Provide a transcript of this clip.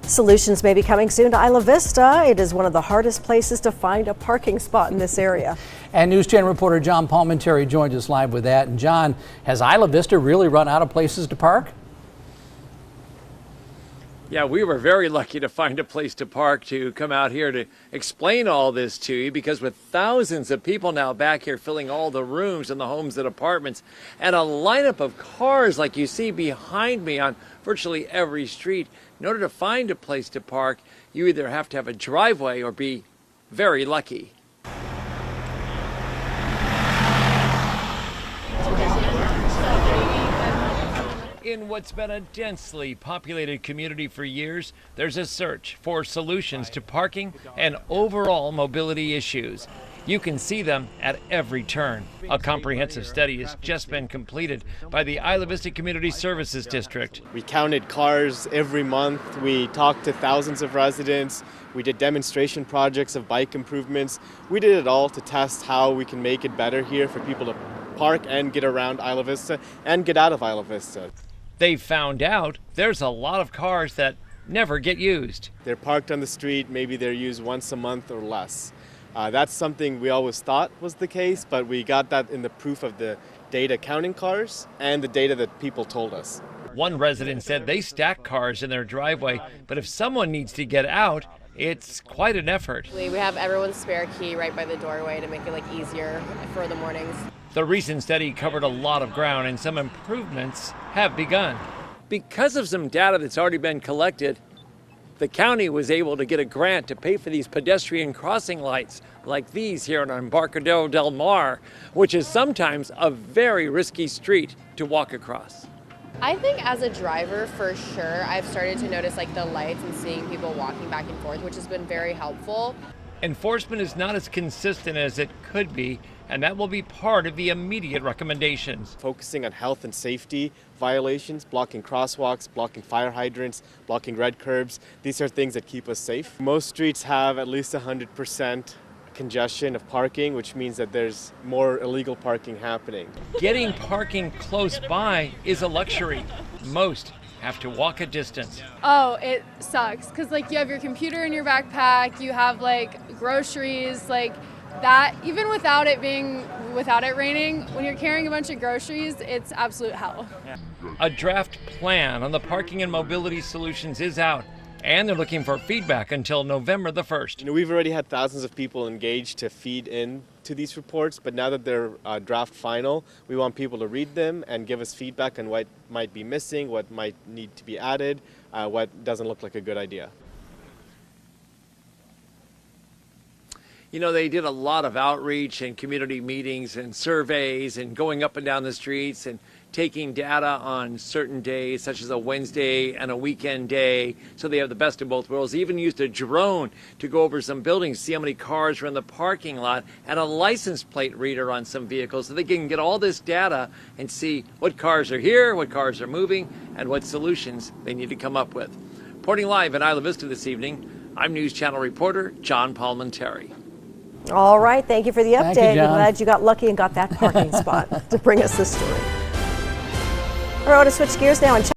Solutions may be coming soon to Isla Vista. It is one of the hardest places to find a parking spot in this area. And News Channel reporter John Palmentary joins us live with that. And John, has Isla Vista really run out of places to park? Yeah, we were very lucky to find a place to park to come out here to explain all this to you, because with thousands of people now back here filling all the rooms in the homes and apartments and a lineup of cars like you see behind me on virtually every street, in order to find a place to park, you either have to have a driveway or be very lucky. In what's been a densely populated community for years, there's a search for solutions to parking and overall mobility issues. You can see them at every turn. A comprehensive study has just been completed by the Isla Vista Community Services District. We counted cars every month. We talked to thousands of residents. We did demonstration projects of bike improvements. We did it all to test how we can make it better here for people to park and get around Isla Vista and get out of Isla Vista. They found out there's a lot of cars that never get used. They're parked on the street, maybe they're used once a month or less. That's something we always thought was the case, but we got that in the proof of the data counting cars and the data that people told us. One resident said they stack cars in their driveway, but if someone needs to get out, it's quite an effort. We have everyone's spare key right by the doorway to make it easier for the mornings. The recent study covered a lot of ground, and some improvements have begun. Because of some data that's already been collected, the county was able to get a grant to pay for these pedestrian crossing lights like these here on Embarcadero del Mar, which is sometimes a very risky street to walk across. I think as a driver, for sure, I've started to notice the lights and seeing people walking back and forth, which has been very helpful. Enforcement is not as consistent as it could be, and that will be part of the immediate recommendations. Focusing on health and safety violations, blocking crosswalks, blocking fire hydrants, blocking red curbs. These are things that keep us safe. Most streets have at least 100% congestion of parking, which means that there's more illegal parking happening. Getting parking close by is a luxury. Most have to walk a distance. Oh, it sucks because you have your computer in your backpack, you have groceries, that. Even without it raining, when you're carrying a bunch of groceries, it's absolute hell. A draft plan on the parking and mobility solutions is out, and they're looking for feedback until November the 1st. We've already had thousands of people engaged to feed in to these reports, but now that they're draft final, we want people to read them and give us feedback on what might be missing, what might need to be added, what doesn't look like a good idea. They did a lot of outreach and community meetings and surveys and going up and down the streets and taking data on certain days, such as a Wednesday and a weekend day, so they have the best of both worlds. They even used a drone to go over some buildings, see how many cars were in the parking lot, and a license plate reader on some vehicles, so they can get all this data and see what cars are here, what cars are moving, and what solutions they need to come up with. Reporting live in Isla Vista this evening, I'm News Channel reporter John Palmentary. All right, thank you for the update. Thank you, John. I'm glad you got lucky and got that parking spot to bring us this story. All right, I want to switch gears now and check